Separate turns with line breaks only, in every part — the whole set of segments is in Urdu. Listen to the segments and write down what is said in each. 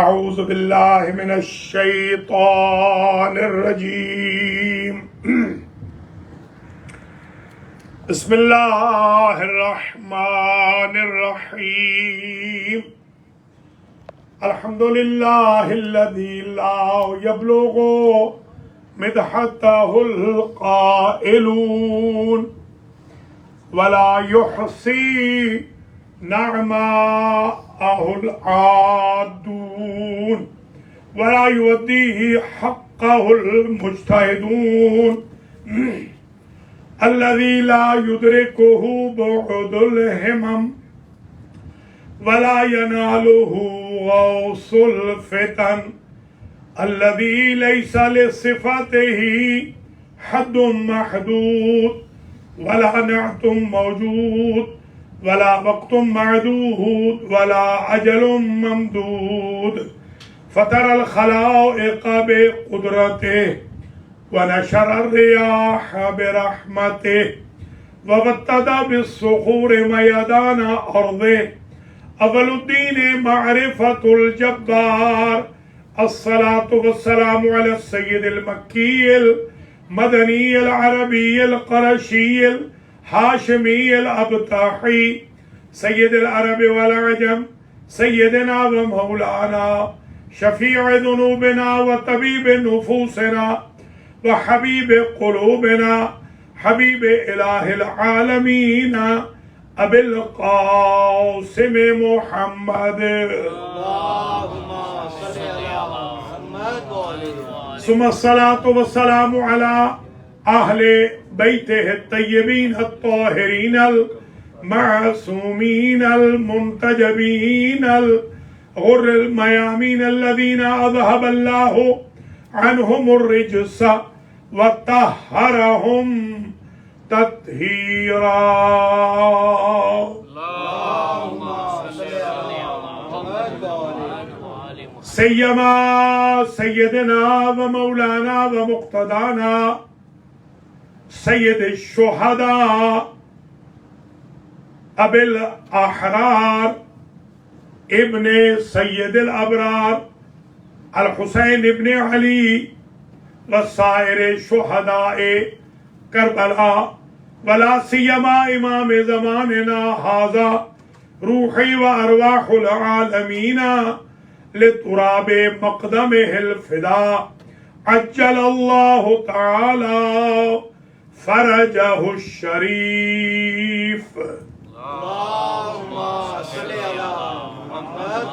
اعوذ باللہ من الشیطان الرجیم بسم اللہ الرحمن الرحیم الحمدللہ الذی لا یبلغ مدحتہ القائلون ولا يحصي نعماءه العادون ولا يوديه حقه المجتهدون الذي لا يدركه بعد الهمم ولا يناله غوص الفتن الذي ليس لصفته حد محدود ولا نعت موجود ولا وقت معدود ولا أجل ممدود فطر الخلائق بقدرته ونشر الرياح برحمته وبتد بالصخور ميدان أرضه أول الدين معرفة الجبار الصلاة والسلام على السيد المكي المدني العربي القرشي الهاشمي الأبطاحي سيد العرب والعجم سيدنا ومولانا شفيع ذنوبنا وطبيب نفوسنا وحبيب قلوبنا حبيب إله العالمين أبي القاسم محمد ثم الصلاة والسلام على أهل بيته الطيبين الطاهرين المعصومين المنتجبين الغر الميامين الذين أذهب الله عنهم الرجس وطهرهم تطهيرا سيما سيدنا ومولانا ومقتدانا سيد الشهداء أبي الأحرار ابن سيد الأبرار الحسين بن علي وسائر شهداء كربلاء ولا سيما إمام زماننا هذا روحي وأرواح العالمين لتراب مقدمه الفداء عجل الله تعالى فرجه الشريف اللهم صل على محمد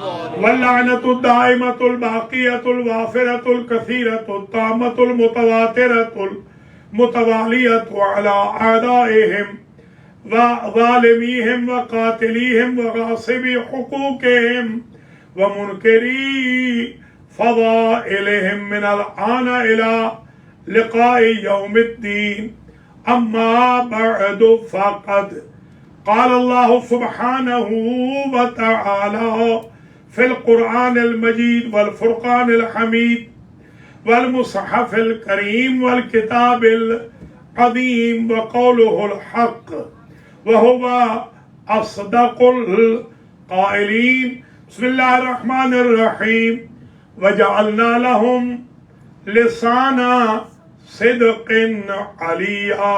واللعنة الدائمة الباقية الوافرة الكثيرة التامة المتواترة المتوالية على أعدائهم وظالميهم وقاتليهم وغاصبي حقوقهم ومنكري فضائلهم من الآن إلى لقاء يوم الدين أما بعد فقد قال الله سبحانه وتعالى في القرآن المجيد والفرقان الحميد والمصحف الكريم والكتاب العظيم وقوله الحق وهو أصدق القائلين بسم الله الرحمن الرحيم وجعلنا لهم لسانا صدق عليا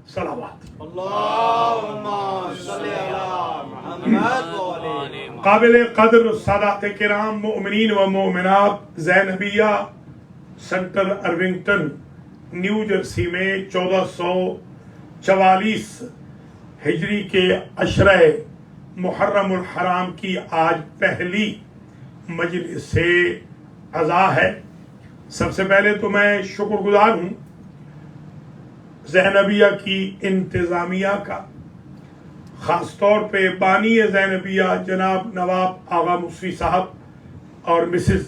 صلوات
اللهم صل على محمد
قابل قدر سادات کرام مؤمنین و مؤمنات زینبیہ سنٹر ارونگٹن نیو جرسی میں 1444 ہجری کے عشرہ محرم الحرام کی آج پہلی مجلس عزا ہے۔ سب سے پہلے تو میں شکر گزار ہوں زینبیہ کی انتظامیہ کا، خاص طور پہ بانی زینبیہ جناب نواب آغا مصری صاحب اور مسز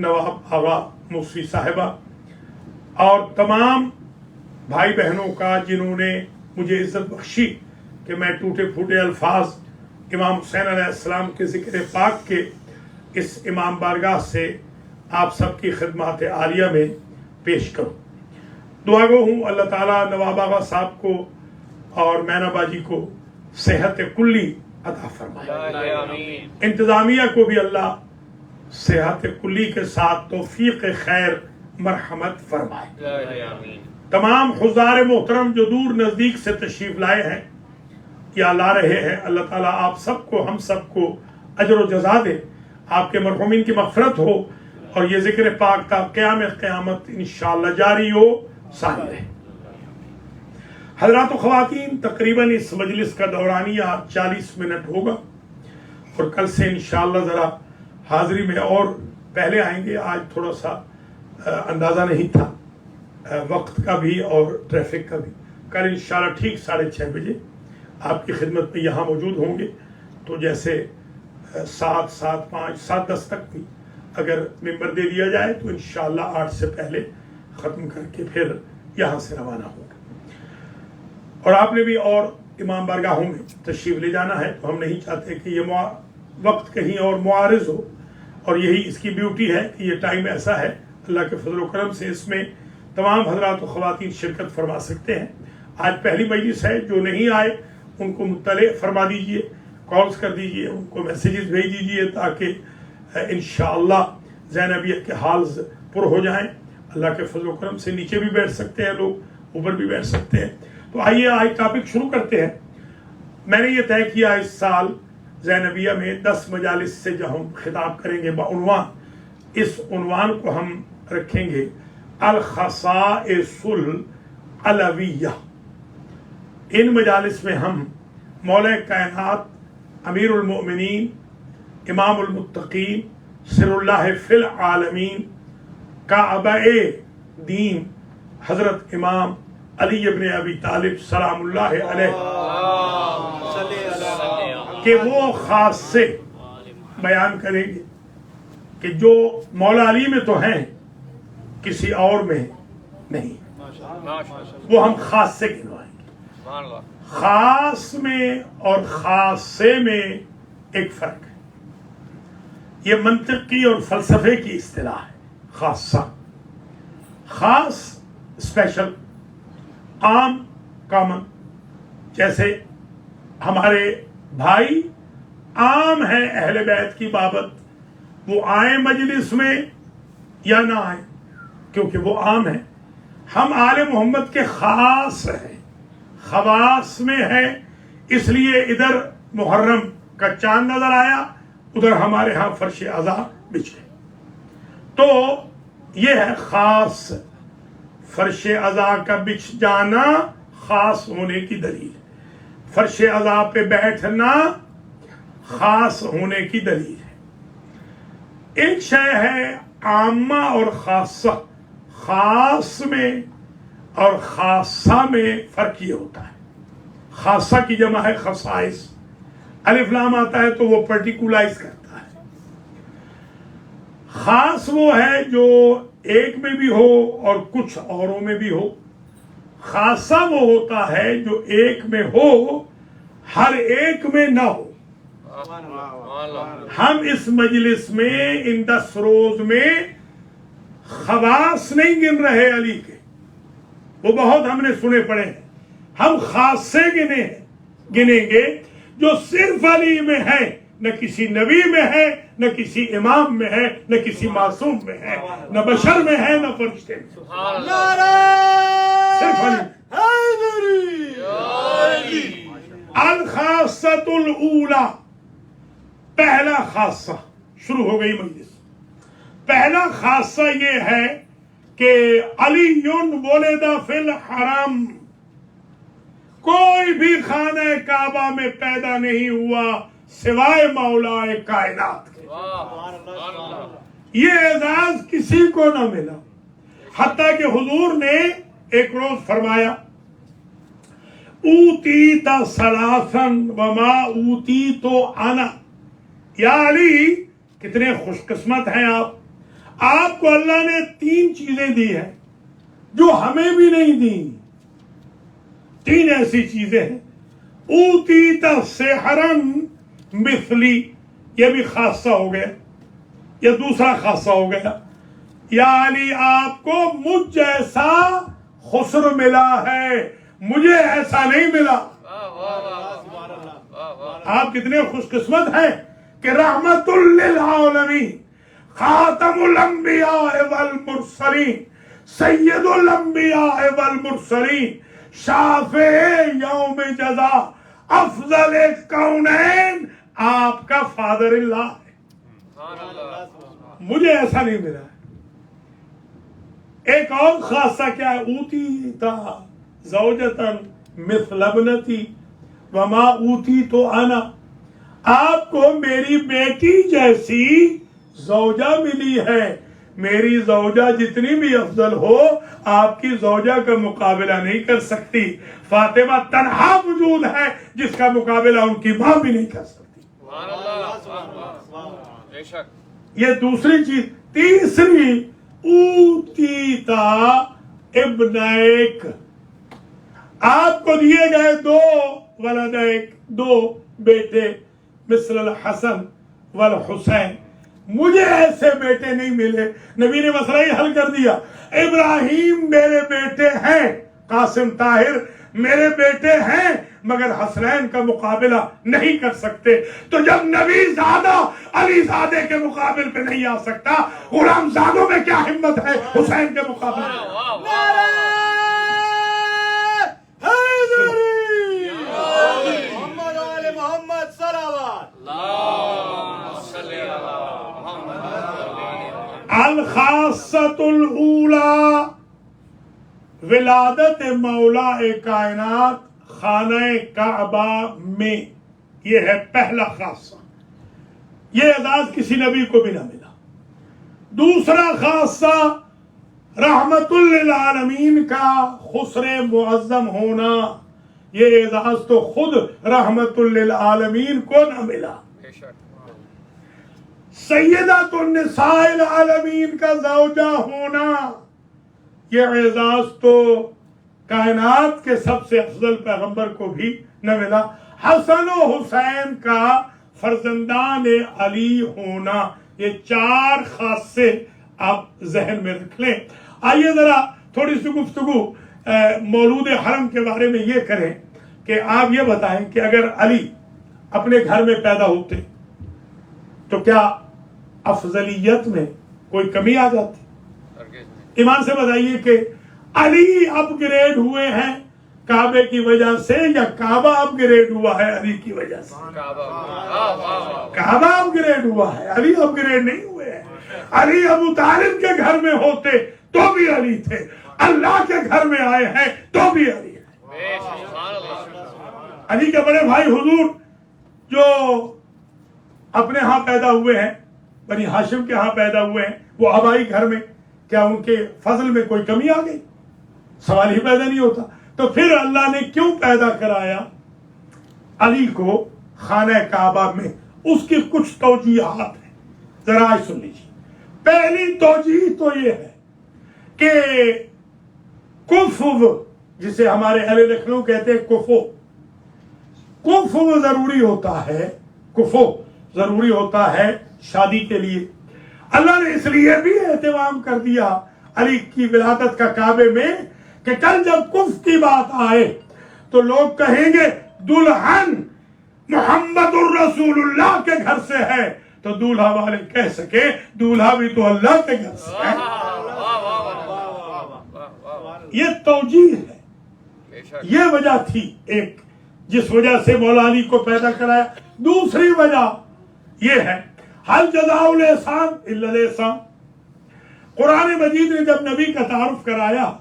نواب آغا مصری صاحبہ اور تمام بھائی بہنوں کا جنہوں نے مجھے عزت بخشی کہ میں ٹوٹے پھوٹے الفاظ امام حسین علیہ السلام کے ذکر پاک کے اس امام بارگاہ سے آپ سب کی خدمات عالیہ میں پیش کروں۔ دعا گو ہوں اللہ تعالیٰ نواب آغا صاحب کو اور مینا باجی کو صحت کلی عطا فرمائے، انتظامیہ کو بھی اللہ صحت کلی کے ساتھ توفیق خیر مرحمت فرمائے۔ تمام حضار محترم جو دور نزدیک سے تشریف لائے ہیں یا لا رہے ہیں، اللہ تعالیٰ آپ سب کو، ہم سب کو اجر و جزا دے، آپ کے مرحومین کی مغفرت ہو، اور یہ ذکر پاک تا قیام قیامت انشاءاللہ جاری ہو ساری رہے۔ حضرات و خواتین، تقریباً اس مجلس کا دورانیہ 40 منٹ ہوگا، اور کل سے انشاءاللہ ذرا حاضری میں اور پہلے آئیں گے۔ آج تھوڑا سا اندازہ نہیں تھا وقت کا بھی اور ٹریفک کا بھی۔ کل انشاءاللہ ٹھیک 6:30 بجے آپ کی خدمت میں یہاں موجود ہوں گے، تو جیسے 7، 7:05، 7:10 تک بھی اگر ممبر دے دیا جائے تو انشاءاللہ 8 سے پہلے ختم کر کے پھر یہاں سے روانہ ہوں گے۔ اور آپ نے بھی اور امام بارگاہوں میں تشریف لے جانا ہے، تو ہم نہیں چاہتے کہ یہ وقت کہیں اور معارض ہو، اور یہی اس کی بیوٹی ہے کہ یہ ٹائم ایسا ہے، اللہ کے فضل و کرم سے اس میں تمام حضرات و خواتین شرکت فرما سکتے ہیں۔ آج پہلی مجلس ہے، جو نہیں آئے ان کو مطلع فرما دیجئے، کالز کر دیجئے، ان کو میسیجز بھیج دیجئے، تاکہ انشاءاللہ زینبیہ کے حالز پر ہو جائیں۔ اللہ کے فضل و کرم سے نیچے بھی بیٹھ سکتے ہیں لوگ، اوپر بھی بیٹھ سکتے ہیں۔ تو آئیے آج ٹاپک شروع کرتے ہیں۔ میں نے یہ طے کیا اس سال زینبیہ میں 10 مجالس سے جو ہم خطاب کریں گے بعنوان، اس عنوان کو ہم رکھیں گے الخصائص العلویہ۔ ان مجالس میں ہم مولا کائنات، امیر المؤمنین، امام المتقین، سر اللہ فی العالمین، کعبہ دین حضرت امام علی ابن ابی طالب سلام اللہ علیہ کہ وہ خاصے بیان کریں گے کہ جو مولا علی میں تو ہیں، کسی اور میں نہیں، وہ ہم خاصے گنوائیں گے۔ خاص میں اور خاصے میں ایک فرق ہے، یہ منطقی اور فلسفے کی اصطلاح ہے۔ خاصہ، خاص اسپیشل، عام کامن، جیسے ہمارے بھائی عام ہیں اہل بیت کی بابت، وہ آئیں مجلس میں یا نہ آئیں کیونکہ وہ عام ہیں۔ ہم آل محمد کے خاص ہیں، خواص میں ہیں، اس لیے ادھر محرم کا چاند نظر آیا، ادھر ہمارے ہاں فرش عزا بچھے، تو یہ ہے خاص۔ فرش عزا کا بچھ جانا خاص ہونے کی دلیل ہے، فرش عزا پہ بیٹھنا خاص ہونے کی دلیل ہے۔ ایک شے ہے عامہ اور خاصہ، خاص میں اور خاصہ میں فرق یہ ہوتا ہے، خاصہ کی جمع ہے خصائص، الف لام آتا ہے تو وہ پرٹیکولائز کرتا ہے۔ خاص وہ ہے جو ایک میں بھی ہو اور کچھ اوروں میں بھی ہو، خاصہ وہ ہوتا ہے جو ایک میں ہو ہر ایک میں نہ ہو۔ ہم اس مجلس میں ان 10 روز میں خواص نہیں گن رہے علی کے، وہ بہت ہم نے سنے پڑے ہیں، ہم خاصے گنیں گے جو صرف علی میں ہے، نہ کسی نبی میں ہے، نہ کسی امام میں ہے، نہ کسی معصوم میں ہے، نہ بشر میں ہے، نہ فرشتے میں، صرف علی۔ الخاصۃ الاولی، پہلا خاصہ، شروع ہو گئی مجلس۔ پہلا خاصہ یہ ہے کہ علی ولد فی الحرم، کوئی بھی خانہ کعبہ میں پیدا نہیں ہوا سوائے مولا کائنات کے۔ یہ اعزاز کسی کو نہ ملا، حتیٰ کہ حضور نے ایک روز فرمایا اوتیت ثلاثا وما اوتیت انا، یا علی کتنے خوش قسمت ہیں آپ کو اللہ نے 3 چیزیں دی ہیں جو ہمیں بھی نہیں دی۔ 3 ایسی چیزیں ہیں، اوتیت سحرا مثلی، یہ بھی خاصہ ہو گیا، یہ دوسرا خاصہ ہو گیا، یا علی آپ کو مجھ جیسا خسر ملا ہے، مجھے ایسا نہیں ملا۔ آپ کتنے خوش قسمت ہیں کہ رحمت للعالمین، خاتم الانبیاء والمرسلین سید الانبیاء والمرسلین شافع یوم جزا افضل کونین آپ کا فادر اللہ ہے. مجھے ایسا نہیں ملا ہے. ایک اور خاصہ کیا ہے؟ اوتی تا زوجتن مثل ابنتی وما اوتی تو انا، آپ کو میری بیٹی جیسی زوجہ ملی ہے. میری زوجہ جتنی بھی افضل ہو آپ کی زوجہ کا مقابلہ نہیں کر سکتی. فاطمہ تنہا وجود ہے جس کا مقابلہ ان کی ماں بھی نہیں کر سکتی. یہ دوسری چیز. تیسری اوتیتا ابنائک، آپ کو دیے گئے دو ولدائک، دو بیٹے مثل الحسن والحسین. مجھے ایسے بیٹے نہیں ملے. نبی نے مسئلہ ہی حل کر دیا. ابراہیم میرے بیٹے ہیں، قاسم طاہر میرے بیٹے ہیں، مگر حسنین کا مقابلہ نہیں کر سکتے. تو جب نبی زادہ علی زادے کے مقابل پہ نہیں آ سکتا، غلام زادوں میں کیا ہمت ہے حسین کے مقابلے میں؟
محمد آل محمد صلوات.
الخاصۃ الاولی ولادت مولا کائنات خانہ کعبہ میں. یہ ہے پہلا خاصہ. یہ اعزاز کسی نبی کو بھی نہ ملا. دوسرا خاصہ رحمت للعالمین کا خسر معظم ہونا. یہ اعزاز تو خود رحمت للعالمین کو نہ ملا. سیدۃ النساء العالمین کا زوجہ ہونا. یہ اعزاز تو کائنات کے سب سے افضل پیغمبر کو بھی نہ ملا. حسن و حسین کا فرزندان علی ہونا. یہ چار خاصے آپ ذہن میں رکھ لیں. آئیے ذرا تھوڑی سی گفتگو مولود حرم کے بارے میں یہ کریں کہ آپ یہ بتائیں کہ اگر علی اپنے گھر میں پیدا ہوتے تو کیا افضلیت میں کوئی کمی آ جاتی؟ ایمان سے بتائیے کہ علی اپ گریڈ ہوئے ہیں کعبے کی وجہ سے یا کعبہ اپ گریڈ ہوا ہے علی کی وجہ سے؟ کعبہ اپ گریڈ ہوا ہے، علی اپ گریڈ نہیں ہوئے ہیں. علی ابو طالب کے گھر میں ہوتے تو بھی علی تھے، اللہ کے گھر میں آئے ہیں تو بھی علی ہیں. علی کے بڑے بھائی حضور جو اپنے ہاں پیدا ہوئے ہیں، بنی ہاشم کے ہاں پیدا ہوئے ہیں، وہ آبائی گھر میں، کیا ان کے فضل میں کوئی کمی آ گئی؟ سوال ہی پیدا نہیں ہوتا. تو پھر اللہ نے کیوں پیدا کرایا علی کو خانہ کعبہ میں؟ اس کی کچھ توجیہات ہیں، ذرا آج سن لیجیے. پہلی توجیہ تو یہ ہے کہ کفو، جسے ہمارے اہل لکھنؤ کہتے ہیں کفو، کفو ضروری ہوتا ہے. کفو ضروری ہوتا ہے شادی کے لیے. اللہ نے اس لیے بھی اہتمام کر دیا علی کی ولادت کا کعبے میں کہ کل جب کف کی بات آئے تو لوگ کہیں گے دلہن محمد الرسول اللہ کے گھر سے ہے، تو دولہا والے کہہ سکے دولہا بھی تو اللہ کے گھر سے ہے. یہ توجیہ ہے، یہ وجہ تھی ایک جس وجہ سے مولا علی کو پیدا کرایا. دوسری وجہ یہ ہے حل جزاء الاحسان الا الاحسان. قرآن مجید نے جب نبی کا تعارف کرایا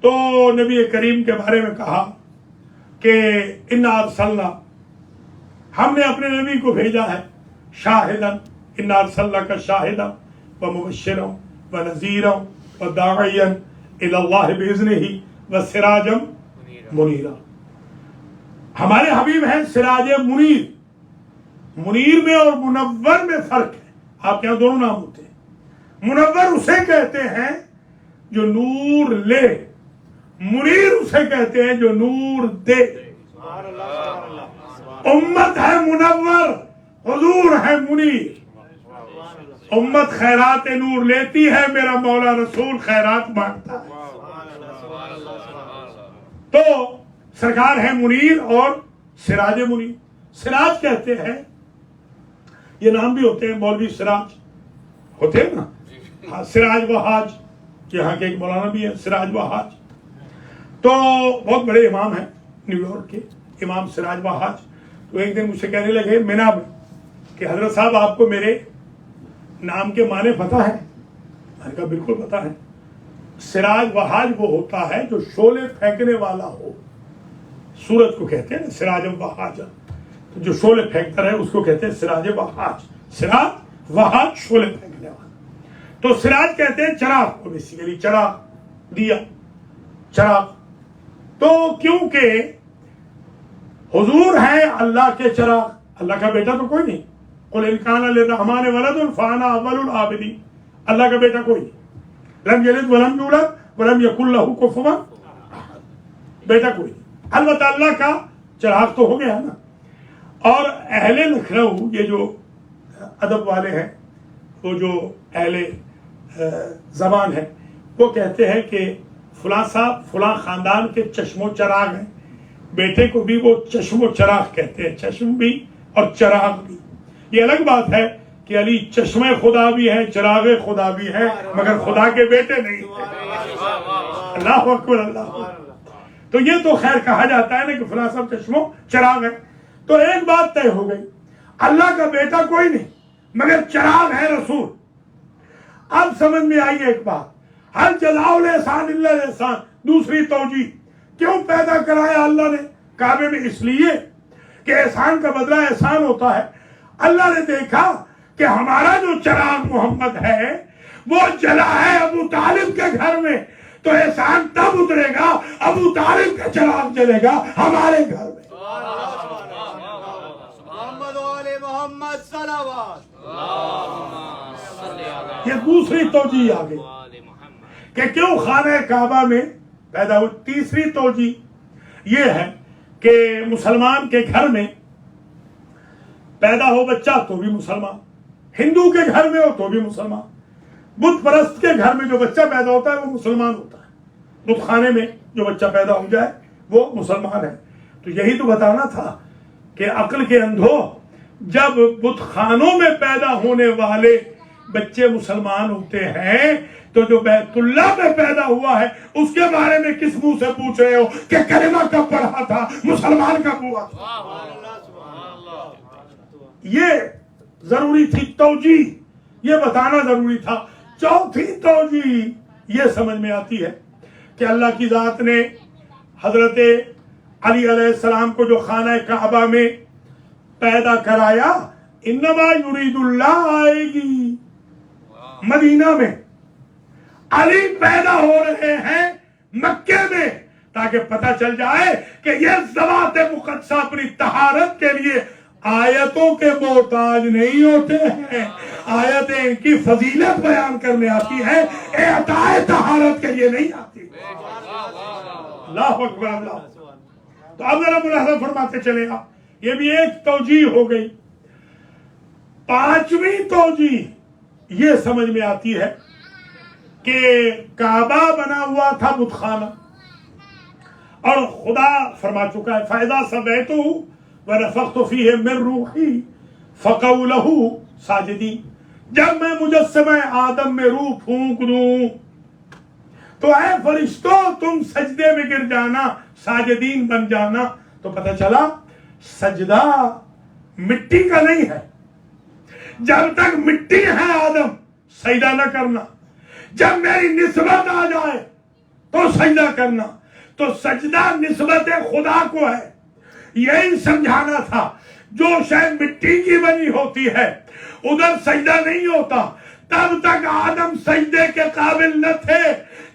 تو نبی کریم کے بارے میں کہا کہ انا ارسلنا، ہم نے اپنے نبی کو بھیجا ہے، شاہدن، انا ارسلناک شاہدن ومبشرا ونذیرا وداعیا الی اللہ باذنہ وسراجا منیرا. ہمارے حبیب ہیں سراج منیر. منیر میں اور منور میں فرق ہے. آپ کے یہاں دونوں نام ہوتے ہیں. منور اسے کہتے ہیں جو نور لے، منیر اسے کہتے ہیں جو نور دے. امت ہے منور، حضور ہے منیر. امت خیرات نور لیتی ہے، میرا مولا رسول خیرات مانگتا ہے. تو سرکار ہے منیر اور سراج منیر. سراج کہتے ہیں، یہ نام بھی ہوتے ہیں مولوی سراج، ہوتے ہیں نا. ہاں, سراج وہاج یہاں کے ایک مولانا بھی ہیں سراج وہاج, تو بہت بڑے امام ہیں نیو یارک کے, امام سراج وہاج. تو ایک دن مجھ سے کہنے لگے مینا میں کہ حضرت صاحب آپ کو میرے نام کے معنی پتہ ہے؟ میں نے کہا بالکل پتہ ہے. سراج وہاج وہ ہوتا ہے جو شعلے پھینکنے والا ہو. سورج کو کہتے ہیں سراج وہاج, جو شعلے پھینکتا رہے اس کو کہتے ہیں سراج وہاج. سراج وہاج شعلے پھینکنے والا. تو سراج کہتے ہیں چراغ کو, بیسیکلی چراغ, دیا, چراغ. تو کیونکہ حضور ہیں اللہ کے چراغ, اللہ کا بیٹا تو کوئی نہیں. قل ان کان للرحمن ولد فانا اول العابدین, اللہ کا بیٹا کوئی نہیں. لم یلد ولم یولد ولم یکن لہ کفوا احد, بیٹا کوئی نہیں. البتہ اللہ کا چراغ تو ہو گیا نا. اور اہل لکھنؤ, یہ جو ادب والے ہیں, وہ جو اہل زبان ہے, وہ کہتے ہیں کہ فلاں صاحب فلاں خاندان کے چشم و چراغ ہیں. بیٹے کو بھی وہ چشم و چراغ کہتے ہیں, چشم بھی اور چراغ بھی. یہ الگ بات ہے کہ علی چشم خدا بھی ہے, چراغ خدا بھی ہے, مگر خدا کے بیٹے نہیں. اللہ اکبر, اللہ. تو یہ تو خیر کہا جاتا ہے نا کہ فلاں صاحب چشم و چراغ ہے. تو ایک بات طے ہو گئی, اللہ کا بیٹا کوئی نہیں مگر چراغ ہے رسول. اب سمجھ میں آئی ایک بات, ہر جزاء الاحسان الا الاحسان. دوسری توجیہ, کیوں پیدا کرایا اللہ نے کعبے میں؟ اس لیے کہ احسان کا بدلہ احسان ہوتا ہے. اللہ نے دیکھا کہ ہمارا جو چراغ محمد ہے وہ جلا ہے ابو طالب کے گھر میں, تو احسان تب اترے گا ابو طالب کا چراغ جلے گا ہمارے گھر میں.
محمد وآل محمد صلوات.
یہ دوسری توجیہ آ گئی کہ کیوں خانہ کعبہ میں پیدا ہوئی. تیسری توجیہ یہ ہے کہ مسلمان کے گھر میں پیدا ہو بچہ تو بھی مسلمان, ہندو کے گھر میں ہو تو بھی مسلمان, بت پرست کے گھر میں جو بچہ پیدا ہوتا ہے وہ مسلمان ہوتا ہے, بت خانے میں جو بچہ پیدا ہو جائے وہ مسلمان ہے. تو یہی تو بتانا تھا کہ عقل کے اندھو, جب بت خانوں میں پیدا ہونے والے بچے مسلمان ہوتے ہیں تو جو بیت اللہ میں پیدا ہوا ہے اس کے بارے میں کس منہ سے پوچھ رہے ہو کہ کلمہ کب پڑھا تھا, مسلمان کب ہوا تھا؟ یہ ضروری تھی توجیہ, یہ بتانا ضروری تھا. چوتھی توجیہ یہ سمجھ میں آتی ہے کہ اللہ کی ذات نے حضرت علی علیہ السلام کو جو خانہ کعبہ میں پیدا کرایا, انما یرید اللہ آئے گی مدینہ میں, علی پیدا ہو رہے ہیں مکے میں, تاکہ پتہ چل جائے کہ یہ ذوات مقدسہ اپنی طہارت کے لیے آیتوں کے محتاج نہیں ہوتے ہیں. آیتیں ان کی فضیلت بیان کرنے آتی ہیں, اعطائے طہارت کے لیے نہیں آتی. اللہ اکبر, اللہ. تو اب ذرا ملاحظہ فرماتے چلے گا, یہ بھی ایک توجیہ ہو گئی. پانچویں توجیہ یہ سمجھ میں آتی ہے کہ کعبہ بنا ہوا تھا بت خانہ, اور خدا فرما چکا ہے فَإِذَا سَوَّيْتُهُ وَنَفَخْتُ فِيهِ مِن رُوحِي فَقَعُوا لَهُ سَاجِدِينَ. جب میں مجسمہ آدم میں روح پھونک دوں تو اے فرشتوں تم سجدے میں گر جانا, ساجدین بن جانا. تو پتہ چلا سجدہ مٹی کا نہیں ہے. جب تک مٹی ہے آدم سجدہ نہ کرنا, جب میری نسبت آ جائے تو سجدہ کرنا. تو سجدہ نسبت خدا کو ہے. یہی سمجھانا تھا, جو شے مٹی کی بنی ہوتی ہے ادھر سجدہ نہیں ہوتا. تب تک آدم سجدے کے قابل نہ تھے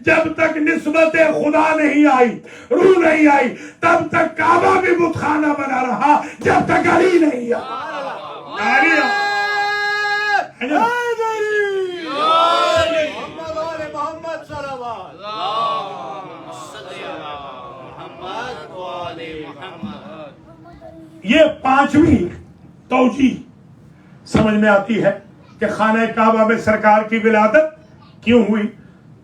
جب تک نسبت خدا نہیں آئی, روح نہیں آئی. تب تک کعبہ بھی بت خانہ بنا رہا جب تک علی نہیں آئی.
محمد وآل محمد صلوات.
یہ پانچویں توجیہ سمجھ میں آتی ہے کہ خانہ کعبہ میں سرکار کی ولادت کیوں ہوئی.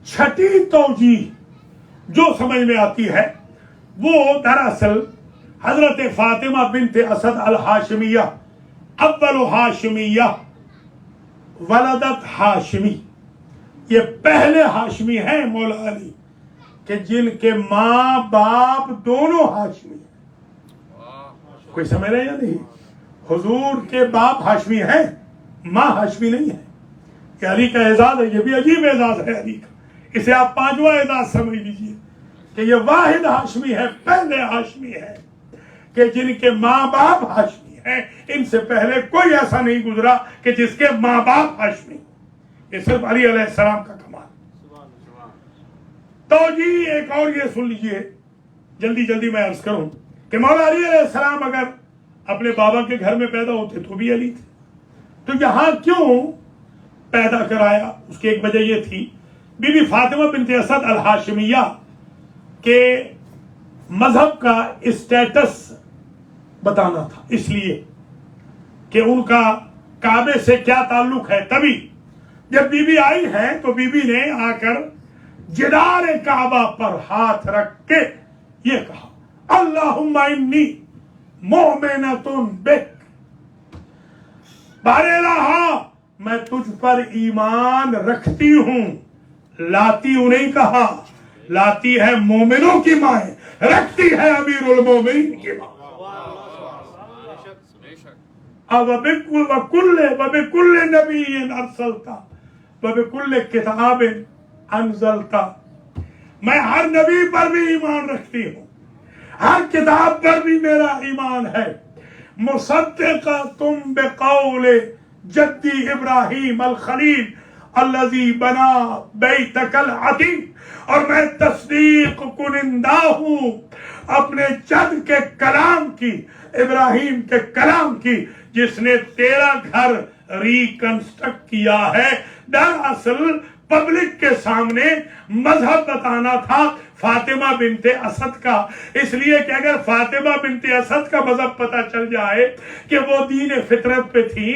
چھٹی توجیہ جو سمجھ میں آتی ہے وہ دراصل حضرت فاطمہ بنت اسد الہاشمیہ اول ہاشمیہ ولدت ہاشمی، یہ پہلے ہاشمی ہیں مولا علی کہ جن کے ماں باپ دونوں ہاشمی ہیں۔ کوئی سمجھ رہے یا نہیں؟ حضور کے باپ ہاشمی ہیں، ماں ہاشمی نہیں ہے۔ یہ علی کا اعزاز ہے، یہ بھی عجیب اعزاز ہے علی کا، اسے آپ پانچواں اعزاز سمجھ لیجیے کہ یہ واحد ہاشمی ہے، پہلے ہاشمی ہے کہ جن کے ماں باپ ہاشمی ہیں۔ ان سے پہلے کوئی ایسا نہیں گزرا کہ جس کے ماں باپ ہاشمی، یہ صرف علی علیہ السلام کا کمال۔ تو جی ایک اور یہ سن لیجیے، جلدی جلدی میں عرض کروں کہ مولا علی علیہ السلام اگر اپنے بابا کے گھر میں پیدا ہوتے تو بھی علی تھے، تو یہاں کیوں پیدا کرایا؟ اس کی ایک وجہ یہ تھی، بی بی فاطمہ بنت اسد الہاشمیہ کے مذہب کا اسٹیٹس بتانا تھا، اس لیے کہ ان کا کعبے سے کیا تعلق ہے۔ تبھی جب بی بی آئی ہے تو بی بی نے آ کر جدار کعبہ پر ہاتھ رکھ کے یہ کہا، اللہم انی مؤمنۃ بک، بار الہ میں تجھ پر ایمان رکھتی ہوں۔ لاتی نہیں کہا، لاتی ہے مومنوں کی ماں، رکھتی ہے امیر المومنین کی ماں۔ وَبِكُلِّ نَبِيٍّ أَرْسَلْتَ وَبِكُلِّ كِتَابٍ أَنزَلْتَ، میں ہر نبی پر بھی ایمان رکھتی ہوں، ہر کتاب پر بھی میرا ایمان ہے۔ مُصَدِّقَةٌ بِقَوْلِ جدی ابراہیم الخلیل الذی بنا بیتک العتیق، اور میں تصدیق کنندہ ہوں اپنے جد کے کلام کی، ابراہیم کے کلام کی، جس نے تیرا گھر ریکنسٹرکٹ کیا ہے۔ دراصل پبلک کے سامنے مذہب بتانا تھا فاطمہ بنت اسد کا، اس لیے کہ اگر فاطمہ بنت اسد کا مذہب پتہ چل جائے کہ وہ دین فطرت پہ تھی،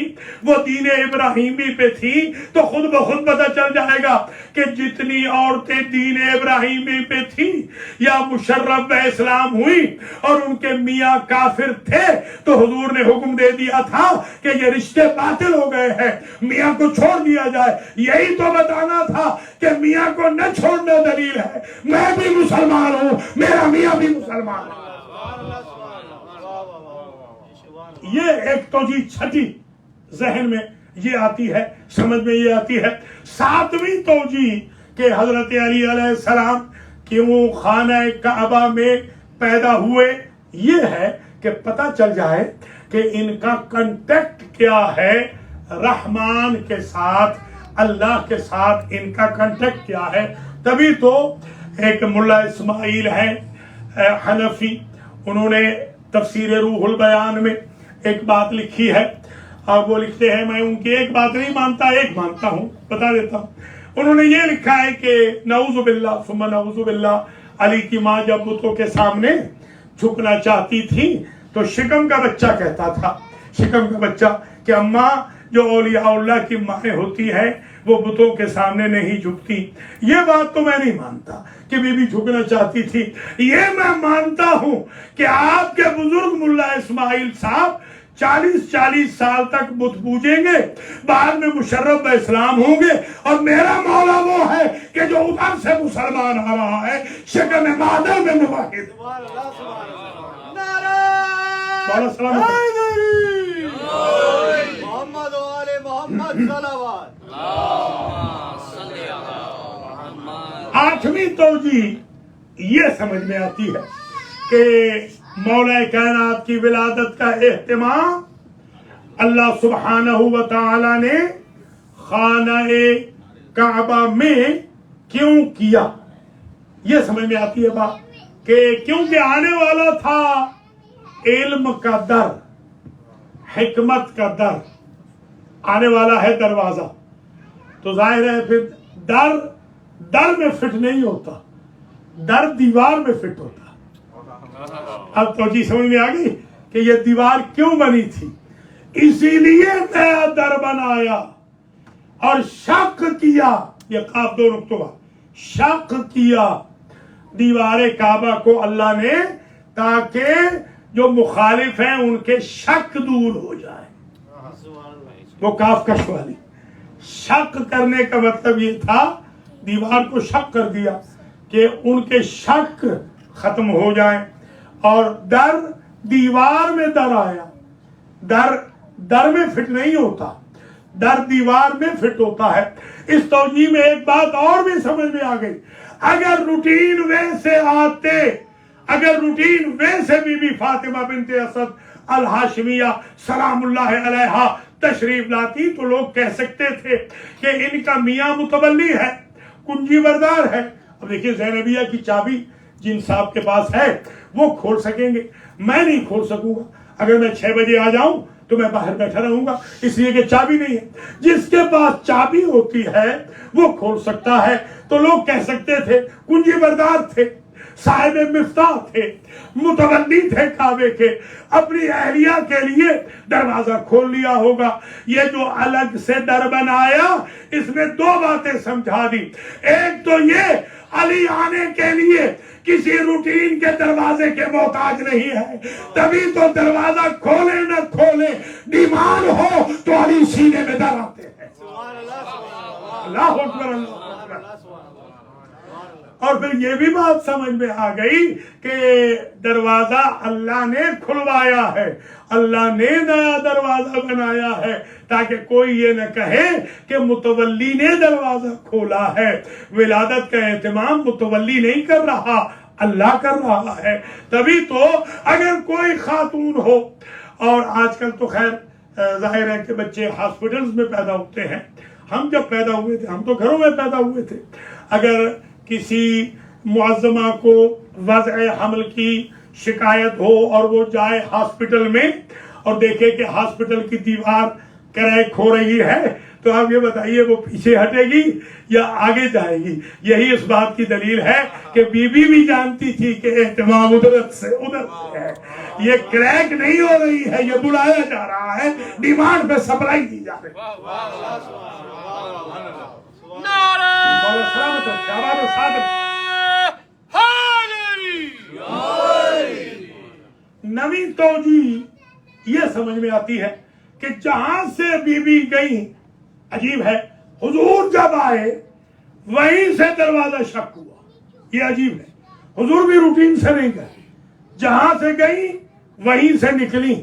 وہ دین ابراہیمی پہ تھی، تو خود بخود پتہ چل جائے گا کہ جتنی عورتیں دین ابراہیمی پہ تھیں یا مشرف اسلام ہوئی اور ان کے میاں کافر تھے، تو حضور نے حکم دے دیا تھا کہ یہ رشتے باطل ہو گئے ہیں، میاں کو چھوڑ دیا جائے۔ یہی تو بتانا تھا کہ میاں کو نہ چھوڑنا دلیل ہے، میں بھی مسلمان ہوں، میرا میاں بھی مسلمان ہے۔ یہ ایک تو جی چھٹی ذہن میں یہ آتی ہے، سمجھ میں یہ آتی ہے۔ ساتویں توجیہ کہ حضرت علی علیہ السلام کیوں خانہ کعبہ میں پیدا ہوئے، یہ ہے کہ پتہ چل جائے کہ ان کا کنٹیکٹ کیا ہے رحمان کے ساتھ، اللہ کے ساتھ ان کا کنٹیکٹ کیا ہے۔ تبھی تو ایک ملا اسماعیل ہے حنفی، انہوں نے تفسیر روح البیان میں ایک بات لکھی ہے، اور وہ لکھتے ہیں، میں ان کی ایک بات نہیں مانتا، ایک مانتا ہوں، بتا دیتا ہوں۔ انہوں نے یہ لکھا ہے کہ نعوذ باللہ ثم نعوذ باللہ، علی کی ماں جب بتوں کے سامنے جھکنا چاہتی تھی تو شکم کا بچہ کہتا تھا، شکم کا بچہ، کہ اماں جو اولیاء اللہ کی مائیں ہوتی ہے وہ بتوں کے سامنے نہیں جھکتی۔ یہ بات تو میں نہیں مانتا کہ بی بی جھکنا چاہتی تھی، یہ میں مانتا ہوں کہ آپ کے بزرگ ملا اسماعیل صاحب 40 سال تک بت پوجیں گے، بعد میں مشرف اسلام ہوں گے، اور میرا مولا وہ ہے کہ جو ادھر سے مسلمان آ رہا ہے، شکم مادر میں مواحد۔ مولا سلام
محمد و آل محمد صلوات۔
آٹھویں توجیہ یہ سمجھ میں آتی ہے کہ مولا کائنات کی ولادت کا اہتمام اللہ سبحانہ و تعالی نے خانہ کعبہ میں کیوں کیا، یہ سمجھ میں آتی ہے بات کہ کیونکہ آنے والا تھا علم کا در، حکمت کا در، آنے والا ہے دروازہ، تو ظاہر ہے پھر در میں فٹ نہیں ہوتا، در دیوار میں فٹ ہوتا۔ اب توجہ سمجھ میں آ گئی کہ یہ دیوار کیوں بنی تھی، اسی لیے نیا در بنایا اور شق کیا، یہ قاف دو نقطہ، شق کیا دیوار کعبہ کو اللہ نے، تاکہ جو مخالف ہیں ان کے شک دور ہو جائے، وہ کاف کش والی، شق کرنے کا مطلب یہ تھا، دیوار کو شق کر دیا کہ ان کے شک ختم ہو جائیں، اور در دیوار میں در آیا. در میں فٹ نہیں ہوتا، در دیوار میں فٹ ہوتا ہے. اس توجیہ میں ایک بات اور بھی سمجھ میں آ گئی. اگر روٹین ویسے آتے، اگر روٹین ویسے بی بی فاطمہ بنت اسد الہاشمیہ سلام اللہ علیہا تشریف لاتی تو لوگ کہہ سکتے تھے کہ ان کا میاں متولی ہے، کنجی بردار ہے. اب دیکھیے زینبیہ کی چابی جن صاحب کے پاس ہے وہ کھول سکیں گے، میں نہیں کھول سکوں گا. اگر میں 6 بجے آ جاؤں تو میں باہر بیٹھا رہوں گا، اس لیے کہ چابی نہیں ہے. جس کے پاس چابی ہوتی ہے وہ کھول سکتا ہے. تو لوگ کہہ سکتے تھے کنجی بردار تھے، صاحب مفتاح تھے، متولی تھے کعبے کے، اپنی اہلیہ کے لیے دروازہ کھول لیا ہوگا. یہ جو الگ سے در بنایا اس نے 2 باتیں سمجھا دی. ایک تو یہ علی آنے کے لیے کسی روٹین کے دروازے کے محتاج نہیں ہے، تبھی تو دروازہ کھولے نہ کھولے ڈیمانڈ ہو تو علی سینے میں در آتے ہیں. اللہ اکبر اللہ اکبر. اور پھر یہ بھی بات سمجھ میں آ گئی کہ دروازہ اللہ نے کھلوایا ہے، اللہ نے نیا دروازہ بنایا ہے، تاکہ کوئی یہ نہ کہے کہ متولی نے دروازہ کھولا ہے. ولادت کا اہتمام متولی نہیں کر رہا، اللہ کر رہا ہے. تبھی تو اگر کوئی خاتون ہو، اور آج کل تو خیر ظاہر ہے کہ بچے ہاسپٹلز میں پیدا ہوتے ہیں. ہم جب پیدا ہوئے تھے ہم تو گھروں میں پیدا ہوئے تھے. اگر کسی معظمہ کو وضع حمل کی شکایت ہو اور وہ جائے ہاسپٹل میں اور دیکھے کہ ہاسپٹل کی دیوار کریک ہو رہی ہے تو آپ یہ بتائیے وہ پیچھے ہٹے گی یا آگے جائے گی؟ یہی اس بات کی دلیل ہے کہ بی بی بھی جانتی تھی کہ اہتمام ادھر سے ہے. یہ کریک نہیں ہو رہی ہے، یہ بلایا جا رہا ہے، ڈیمانڈ پہ سپلائی دی جا رہی ہے. نویں توجیہ یہ سمجھ میں آتی ہے کہ جہاں سے بی بی گئی، عجیب ہے، حضور جب آئے وہیں سے دروازہ شق ہوا. یہ عجیب ہے، حضور بھی روٹین سے نہیں گئے، جہاں سے گئی وہیں سے نکلی،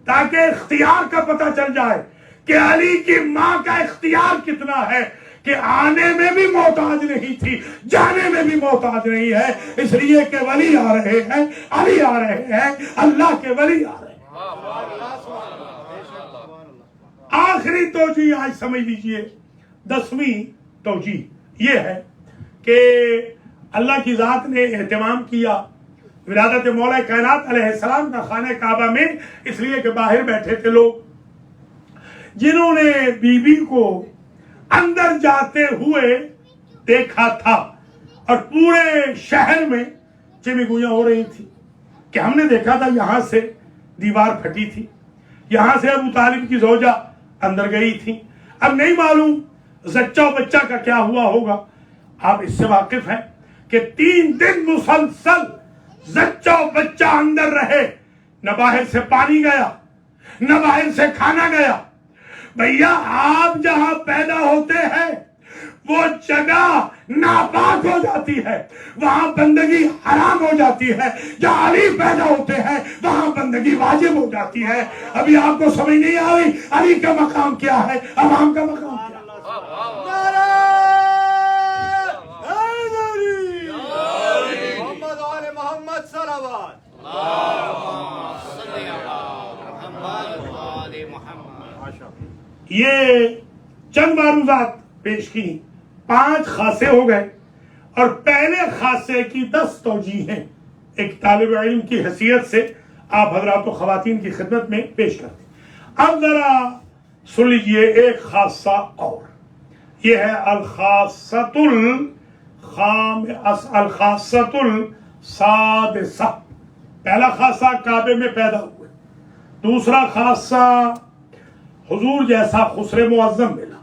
تاکہ اختیار کا پتہ چل جائے کہ علی کی ماں کا اختیار کتنا ہے، کہ آنے میں بھی محتاج نہیں تھی، جانے میں بھی محتاج نہیں ہے. اس لیے کہ ولی آ رہے ہیں، علی آ رہے ہیں، اللہ کے ولی آ رہے ہیں. آخری توجیہ آج سمجھ لیجئے، 10ویں توجیہ یہ ہے کہ اللہ کی ذات نے اہتمام کیا ولادت مولا کائنات علیہ السلام کا خانہ کعبہ میں، اس لیے کہ باہر بیٹھے تھے لوگ جنہوں نے بی بی کو اندر جاتے ہوئے دیکھا تھا، اور پورے شہر میں چمی گویاں ہو رہی تھی کہ ہم نے دیکھا تھا یہاں سے دیوار پھٹی تھی، یہاں سے ابو طالب کی زوجہ اندر گئی تھی. اب نہیں معلوم زچہ و بچہ کا کیا ہوا ہوگا. آپ اس سے واقف ہیں کہ 3 دن مسلسل زچہ و بچہ اندر رہے، نہ باہر سے پانی گیا نہ باہر سے کھانا گیا. بھیا آپ جہاں پیدا ہوتے ہیں وہ جگہ ناپاک ہو جاتی ہے، وہاں بندگی حرام ہو جاتی ہے. جہاں علی پیدا ہوتے ہیں وہاں بندگی واجب ہو جاتی ہے. ابھی آپ کو سمجھ نہیں آ رہی علی کا مقام کیا ہے، عوام کا مقام کیا ہے.
محمد آل محمد صلوات.
یہ چند معروضات پیش کی، 5 خاصے ہو گئے، اور پہلے خاصے کی 10 توجیہ ہیں ایک طالب علم کی حیثیت سے آپ حضرات و خواتین کی خدمت میں پیش کرتے ہیں. اب ذرا سن لیجئے ایک خاصہ اور، یہ ہے الخاصۃ السادسہ. پہلا خاصہ کعبے میں پیدا ہوئے، دوسرا خاصہ حضور جیسا خسر معظم ملا،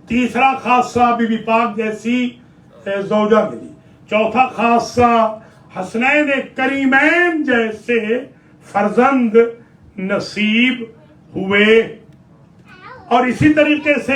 تیسرا خاصہ بی بی پاک جیسی زوجہ ملی، چوتھا خاصہ حسنین کریمین جیسے فرزند نصیب ہوئے. اور اسی طریقے سے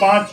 5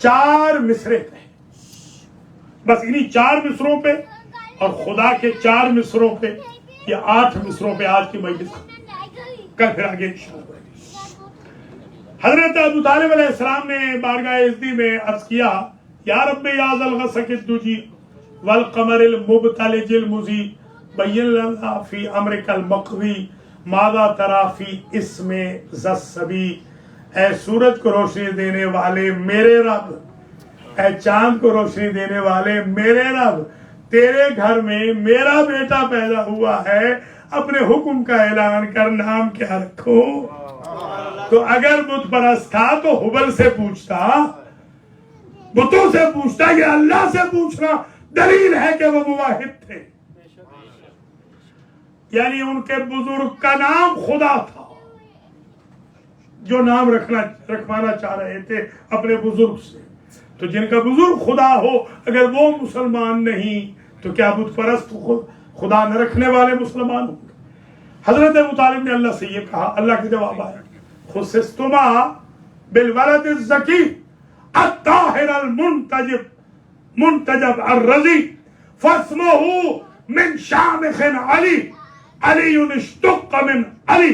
4 مصرے پہ، بس انہی 4 مصروں پہ اور خدا کے 4 مصروں پہ یا 8 مصروں پہ آج کی مجلس کل پھر آگے انشاءاللہ۔ حضرت ابو طالب علیہ السلام نے بارگاہ عزتی میں عرض کیا یا رب یا ذا الغسق الدجی والقمر المبتلج المضی بین لنا فی امرک المقوی ماذا تری فی اسم ذی الصبی، اے سورج کو روشنی دینے والے میرے رب، اے چاند کو روشنی دینے والے میرے رب، تیرے گھر میں میرا بیٹا پیدا ہوا ہے، اپنے حکم کا اعلان کر، نام کیا رکھو؟ تو اگر بت پرست تھا تو حبل سے پوچھتا، بتوں سے پوچھتا، یہ اللہ سے پوچھنا دلیل ہے کہ وہ موحد تھے، یعنی ان کے بزرگ کا نام خدا تھا، جو نام رکھوانا چاہ رہے تھے اپنے بزرگ سے۔ تو جن کا بزرگ خدا ہو اگر وہ مسلمان نہیں تو کیا بت پرست خدا نہ رکھنے والے مسلمان ہوں گے؟ حضرت ابو طالب نے اللہ سے یہ کہا، اللہ کا جواب آیا خصصتما بالولد الزکی الطاہر المنتجب الرضی فاسمہ من شامخ علی علی اشتق من علی،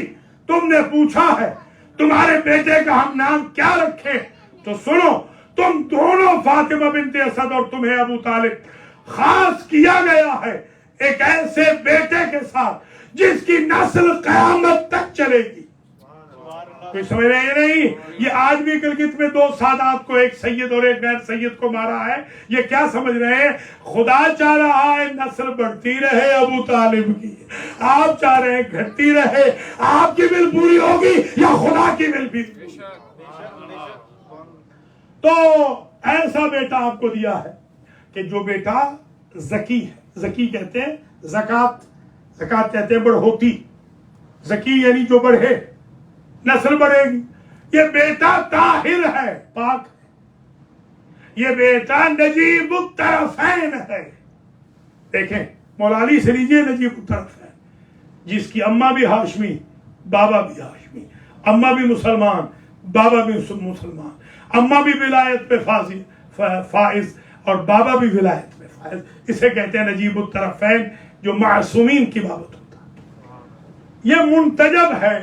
تم نے پوچھا ہے تمہارے بیٹے کا ہم نام کیا رکھیں، تو سنو، تم دونوں فاطمہ بنت اسد اور تمہیں ابو طالب خاص کیا گیا ہے ایک ایسے بیٹے کے ساتھ جس کی نسل قیامت تک چلے گی۔ کوئی سمجھ رہے نہیں؟ یہ آج بھی گلگت میں 2 سادات کو، ایک سید اور ایک غیر سید کو مارا ہے، یہ کیا سمجھ رہے ہیں؟ خدا چاہ رہا ہے نسل بڑھتی رہے ابو طالب کی، آپ چاہ رہے ہیں گھٹتی رہے، آپ کی ول پوری ہوگی یا خدا کی ول بھی؟ تو ایسا بیٹا آپ کو دیا ہے کہ جو بیٹا زکی ہے، زکی کہتے ہیں زکات کہتے ہیں بڑھوتی، زکی یعنی جو بڑھے، نسل بڑھے گی۔ یہ بیٹا طاہر ہے، پاک ہے، یہ بیٹا نجیب الطرفین ہے۔ دیکھیں مولا علی سے لیجئے نجیب الطرفین، جس کی اماں بھی ہاشمی بابا بھی ہاشمی، اماں بھی مسلمان بابا بھی مسلمان، اماں بھی ولایت پہ فائز اور بابا بھی ولایت پہ فائز، اسے کہتے ہیں نجیب الطرفین، جو معصومین کی بابت ہوتا ہے۔ یہ منتجب ہے،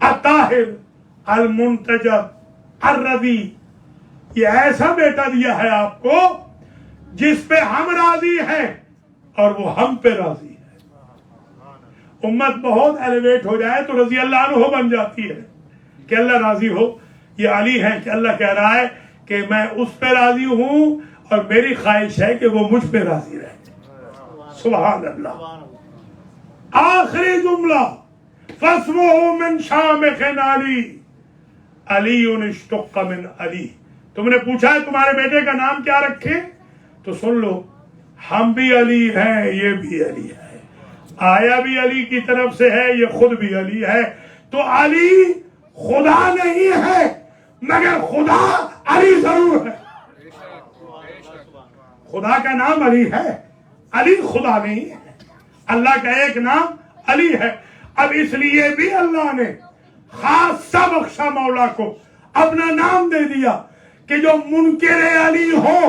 الطاہر المنتجب الرضی، یہ ایسا بیٹا دیا ہے آپ کو جس پہ ہم راضی ہیں اور وہ ہم پہ راضی ہے۔ امت بہت ایلیویٹ ہو جائے تو رضی اللہ عنہ بن جاتی ہے کہ اللہ راضی ہو، یہ علی ہے کہ اللہ کہہ رہا ہے کہ میں اس پہ راضی ہوں اور میری خواہش ہے کہ وہ مجھ پہ راضی رہے۔ سبحان اللہ۔ آخری جملہ فاسمہ من شامخ علی علی اشتق من علی، تم نے پوچھا ہے تمہارے بیٹے کا نام کیا رکھے، تو سن لو، ہم بھی علی ہیں، یہ بھی علی ہے، آیا بھی علی کی طرف سے ہے، یہ خود بھی علی ہے۔ تو علی خدا نہیں ہے مگر خدا علی ضرور ہے۔ خدا کا نام علی ہے، علی خدا نہیں ہے، اللہ کا ایک نام علی ہے۔ اب اس لیے بھی اللہ نے خاصہ بخشا مولا کو اپنا نام دے دیا کہ جو منکر علی ہو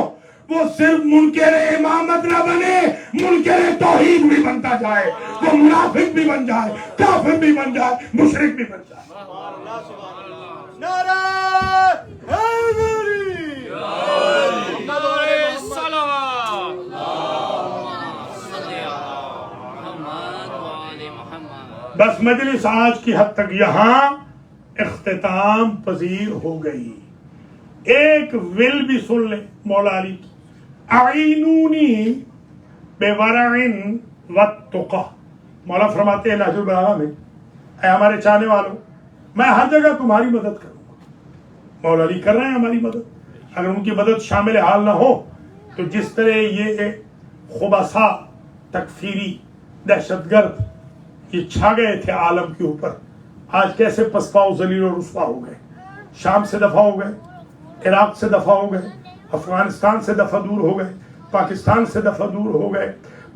وہ صرف منکر امامت نہ بنے، منکر توحید بھی بنتا جائے، وہ منافق بھی بن جائے، کافر بھی بن جائے، مشرک بھی بن جائے۔
نعرہ حیدری،
بس مجلس آج کی حد تک یہاں اختتام پذیر ہو گئی۔ ایک ول بھی سن لیں مولا علی کی، اعینونی بورع والتقی، مولا فرماتے ہیں نہج البلاغہ میں، اے ہمارے چاہنے والوں، میں ہر جگہ تمہاری مدد کروں گا۔ مولا علی کر رہے ہیں ہماری مدد، اگر ان کی مدد شامل حال نہ ہو تو جس طرح یہ خبثاء تکفیری دہشت گرد یہ چھا گئے تھے عالم کے اوپر، آج کیسے پسپا و ذلیل و رسوا ہو گئے، شام سے دفع ہو گئے، عراق سے دفع ہو گئے، افغانستان سے دفع دور ہو گئے، پاکستان سے دفع دور ہو گئے،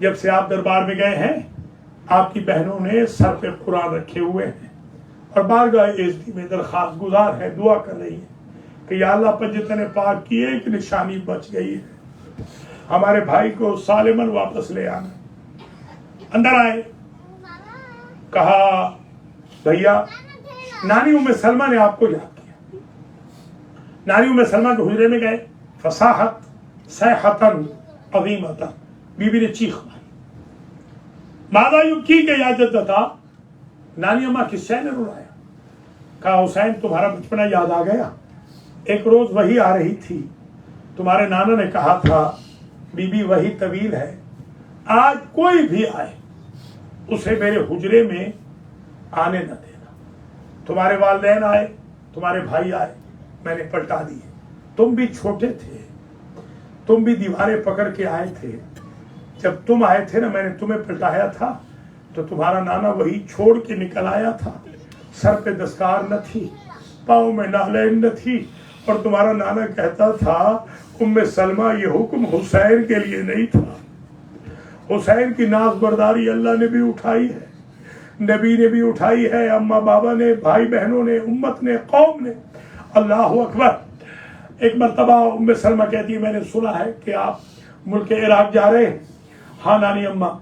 جب سے آپ دربار میں گئے ہیں آپ کی بہنوں نے سر پہ قرآن رکھے ہوئے ہیں اور بارگاہ عزتی میں درخواست گزار ہے، دعا کر رہی ہے کہ یا اللہ پنجتن پاک کی ایک نشانی بچ گئی ہے، ہمارے بھائی کو سالمن واپس لے آنا۔ اندر آئے، کہا بھیا نانی ام سلمہ نے آپ کو یاد کیا۔ نانی ام سلمہ کے حجرے میں گئے، فصاحت صیحتن عظیمتن، بی بی نے چیخ ماری، ماذا یبکی کہ یا جدتا، نانی اماں کس شے نے رلایا؟ کہا حسین تمہارا بچپنا یاد آ گیا، ایک روز وہی آ رہی تھی، تمہارے نانا نے کہا تھا بی بی وہی طویل ہے، آج کوئی بھی آئے اسے میرے حجرے میں آنے نہ دینا۔ تمہارے والدین آئے، تمہارے بھائی آئے، میں نے پلٹا دیے، تم بھی چھوٹے تھے، تم بھی دیواریں پکڑ کے آئے تھے، جب تم آئے تھے نا میں نے تمہیں پلٹایا تھا تو تمہارا نانا وہی چھوڑ کے نکل آیا تھا، سر پہ دستار نہ تھی، پاؤں میں نالین نہ تھی، اور تمہارا نانا کہتا تھا ام سلمہ یہ حکم حسین کے لیے نہیں تھا، حسین کی ناز برداری اللہ نے بھی اٹھائی ہے، نبی نے بھی اٹھائی ہے، اماں بابا نے، بھائی بہنوں نے، امت نے، قوم نے۔ اللہ اکبر۔ ایک مرتبہ ام سلمہ کہتی ہے میں نے سنا ہے کہ آپ ملک عراق جا رہے ہیں۔ ہاں نانی اماں۔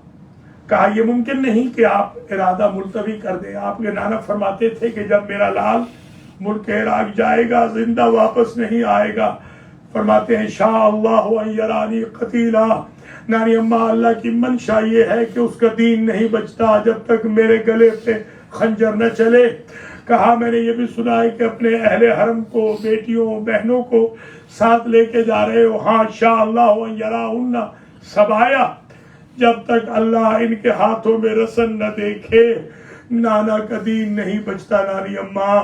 کہا یہ ممکن نہیں کہ آپ ارادہ ملتوی کر دیں، آپ کے نانا فرماتے تھے کہ جب میرا لال ملک عراق جائے گا زندہ واپس نہیں آئے گا، فرماتے ہیں شاء اللہ ان یرانی قتیلا، نانی اماں اللہ کی منشا یہ ہے کہ اس کا دین نہیں بچتا جب تک میرے گلے پہ خنجر نہ چلے۔ کہا میں نے یہ بھی سنا ہے کہ اپنے اہل حرم کو، بیٹیوں بہنوں کو ساتھ لے کے جا رہے ہو۔ ہاں شاء اللہ ان یراہن سبایا، جب تک اللہ ان کے ہاتھوں میں رسن نہ دیکھے نانا کا دین نہیں بچتا نانی اماں،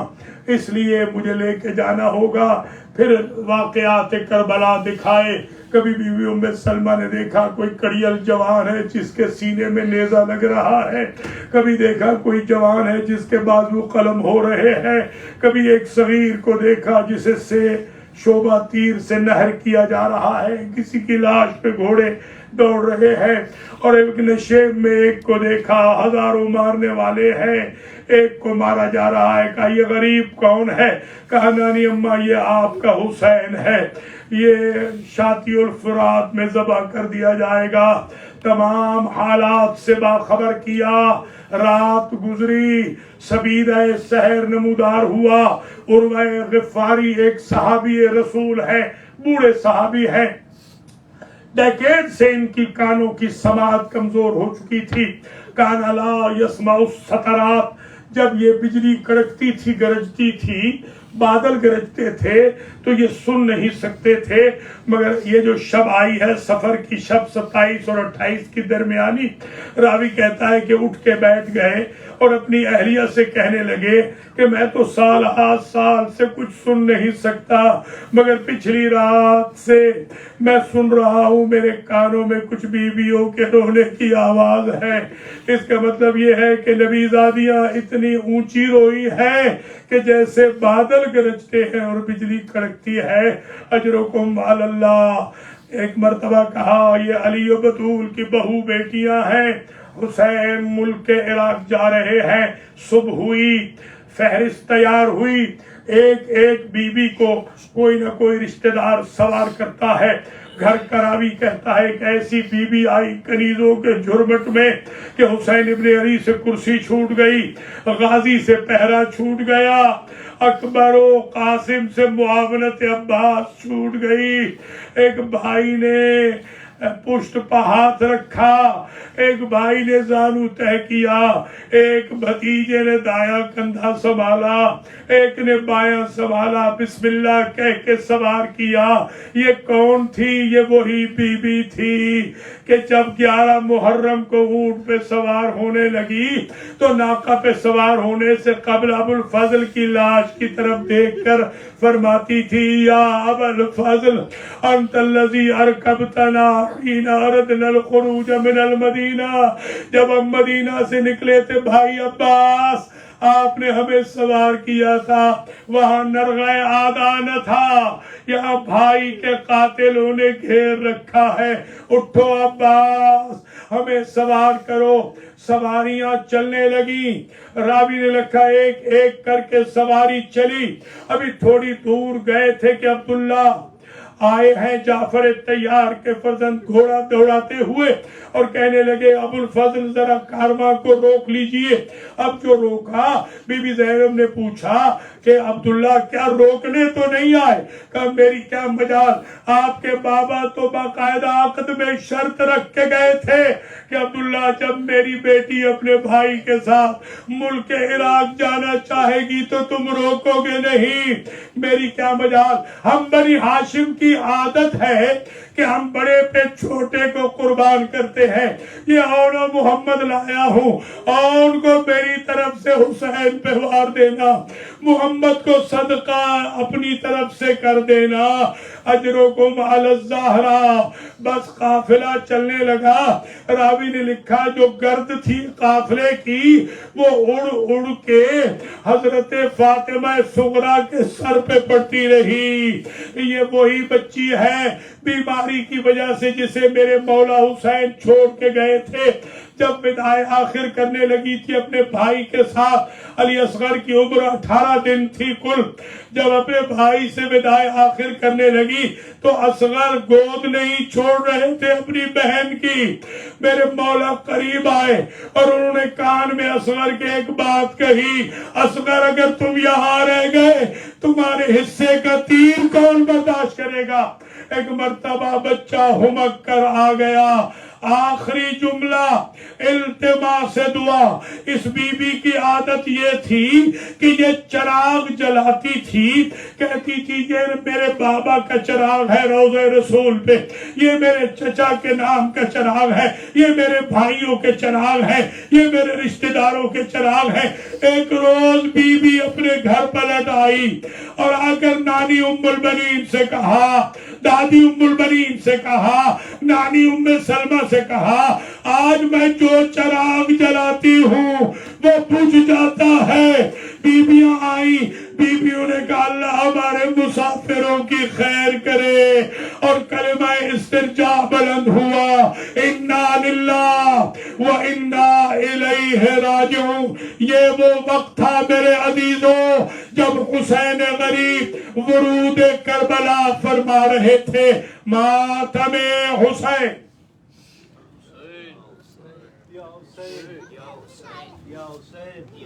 اس لیے مجھے لے کے جانا ہوگا۔ پھر واقعات کربلا دکھائے، کبھی بی بی ام سلمہ نے دیکھا کوئی کڑیل جوان ہے جس کے سینے میں نیزہ لگ رہا ہے، کبھی دیکھا کوئی جوان ہے جس کے بازو قلم ہو رہے ہیں، کبھی ایک صغیر کو دیکھا جسے سے شعبہ تیر سے نہر کیا جا رہا ہے، کسی کی لاش پہ گھوڑے دوڑ رہے ہیں، اور ایک نشیب میں ایک کو دیکھا ہزاروں مارنے والے ہیں، ایک کو مارا جا رہا ہے۔ کہا یہ غریب کون ہے؟ کہا نانی اماں یہ آپ کا حسین ہے، یہ شاطی الفرات میں ذبح کر دیا جائے گا۔ تمام حالات سے باخبر کیا، رات گزری، سبیدہ سحر نمودار ہوا۔ عروہ غفاری ایک صحابی رسول ہے، بوڑھے صحابی ہیں، ڈیکیڈ سے ان کی کانوں کی سماعت کمزور ہو چکی تھی۔ کان لا یسمع السطرات، جب یہ بجلی کڑکتی تھی، گرجتی تھی، بادل گرجتے تھے تو یہ سن نہیں سکتے تھے، مگر یہ جو شب آئی ہے سفر کی شب 27 اور 28 کی درمیانی، راوی کہتا ہے کہ اٹھ کے بیٹھ گئے اور اپنی اہلیہ سے کہنے لگے کہ میں تو سال سے کچھ سن نہیں سکتا، مگر پچھلی رات سے میں سن رہا ہوں میرے کانوں میں کچھ بیویوں کے رونے کی آواز ہے۔ اس کا مطلب یہ ہے کہ نبی زادیاں اتنی اونچی روئی ہے کہ جیسے بادل گرجتے ہیں اور بجلی کڑکتی ہے۔ اجرکم علی اللہ۔ ایک مرتبہ کہا یہ علی و بطول کی بہو بیٹیاں ہیں، حسین ملک عراق جا رہے ہیں۔ صبح ہوئی، فہرست تیار ہوئی، ایک ایک بی بی کو کوئی نہ کوئی رشتہ دار سوار کرتا ہے۔ گھر کا راوی کہتا ہے کہ ایسی بی بی آئی کنیزوں کے جھرمٹ میں کہ حسین ابن علی سے کرسی چھوٹ گئی، غازی سے پہرا چھوٹ گیا، اکبر و قاسم سے معاونت عباس چھوٹ گئی۔ ایک بھائی نے پشت پہ ہاتھ رکھا، ایک بھائی نے زانو تہ کیا، ایک بھتیجے نے دایاں کندھا سنبھالا، ایک نے بایاں سنبھالا، بسم اللہ کہہ کے سوار کیا۔ یہ کون تھی؟ یہ وہی بی بی تھی کہ جب 11 محرم کو اونٹ پہ سوار ہونے لگی تو ناقہ پہ سوار ہونے سے قبل ابو الفضل کی لاش کی طرف دیکھ کر فرماتی تھی یا ابا الفضل انت الذی ارکبتنا حین اردنا الخروج من المدینہ، جب ہم مدینہ سے نکلے تھے بھائی عباس آپ نے ہمیں سوار کیا تھا وہاں نرغہ آدھا نہ تھا، یہاں بھائی کے قاتلوں نے گھیر رکھا ہے، اٹھو عباس ہمیں سوار کرو۔ سواریاں چلنے لگی، راوی نے لکھا ایک ایک کر کے سواری چلی۔ ابھی تھوڑی دور گئے تھے کہ عبداللہ آئے ہیں جعفر تیار کے فرزند گھوڑا دوڑاتے ہوئے اور کہنے لگے ابو الفضل ذرا کارواں کو روک لیجئے۔ اب جو روکا بی بی زینب نے پوچھا کہ عبداللہ کیا روکنے تو نہیں آئے؟ کہا میری کیا مجال، آپ کے بابا تو باقاعدہ عقد میں شرط رکھ کے گئے تھے کہ عبداللہ جب میری بیٹی اپنے بھائی کے ساتھ ملک عراق جانا چاہے گی تو تم روکو گے نہیں۔ میری کیا مجال، ہم بنی ہاشم کی عادت ہے کہ ہم بڑے پہ چھوٹے کو قربان کرتے ہیں۔ یہ اون محمد لایا ہوں، اون کو میری طرف سے حسین پہ وار دینا، محمد کو صدقہ اپنی طرف سے کر دینا، اجرکم علی الزہرا۔ بس قافلہ چلنے لگا۔ راوی نے لکھا جو گرد تھی قافلے کی وہ اڑ اڑ کے حضرت فاطمہ صغرا کے سر پہ پڑتی رہی۔ یہ وہی بچی ہے بیماری کی وجہ سے جسے میرے مولا حسین چھوڑ کے گئے تھے۔ جب وداع آخر کرنے لگی تھی اپنے بھائی کے ساتھ، علی اصغر کی عمر 18 دن تھی کل، جب اپنے بھائی سے وداع آخر کرنے لگی تو اصغر گود نہیں چھوڑ رہے تھے اپنی بہن کی۔ میرے مولا قریب آئے اور انہوں نے کان میں اصغر کے ایک بات کہی، اصغر اگر تم یہاں رہ گئے تمہارے حصے کا تیر کون برداشت کرے گا؟ ایک مرتبہ بچہ ہمک کر آ گیا، آخری جملہ التماس دعا۔ اس بی بی کی عادت یہ تھی کہ یہ چراغ جلاتی تھی، کہتی تھی یہ میرے بابا کا چراغ ہے روضہ رسول پہ، یہ میرے چچا کے نام کا چراغ ہے، یہ میرے بھائیوں کے چراغ ہے، یہ میرے رشتہ داروں کے چراغ ہے۔ ایک روز بی بی اپنے گھر پلٹ آئی اور آ کر نانی ام البنین سے کہا، دادی ام البنین سے کہا، نانی ام سلمہ سے کہا، آج میں جو چراغ جلاتی ہوں وہ بجھ جاتا ہے۔ بیویاں آئیں، بیویوں نے کہا اللہ ہمارے مسافروں کی خیر کرے، اور کلمہ استرجاع بلند ہوا، انا للہ و انا الیہ راجعون۔ یہ وہ وقت تھا میرے عزیزوں جب حسین غریب ورود کربلا فرما رہے تھے، ماتم حسین۔
یا حسین یا حسین یا حسین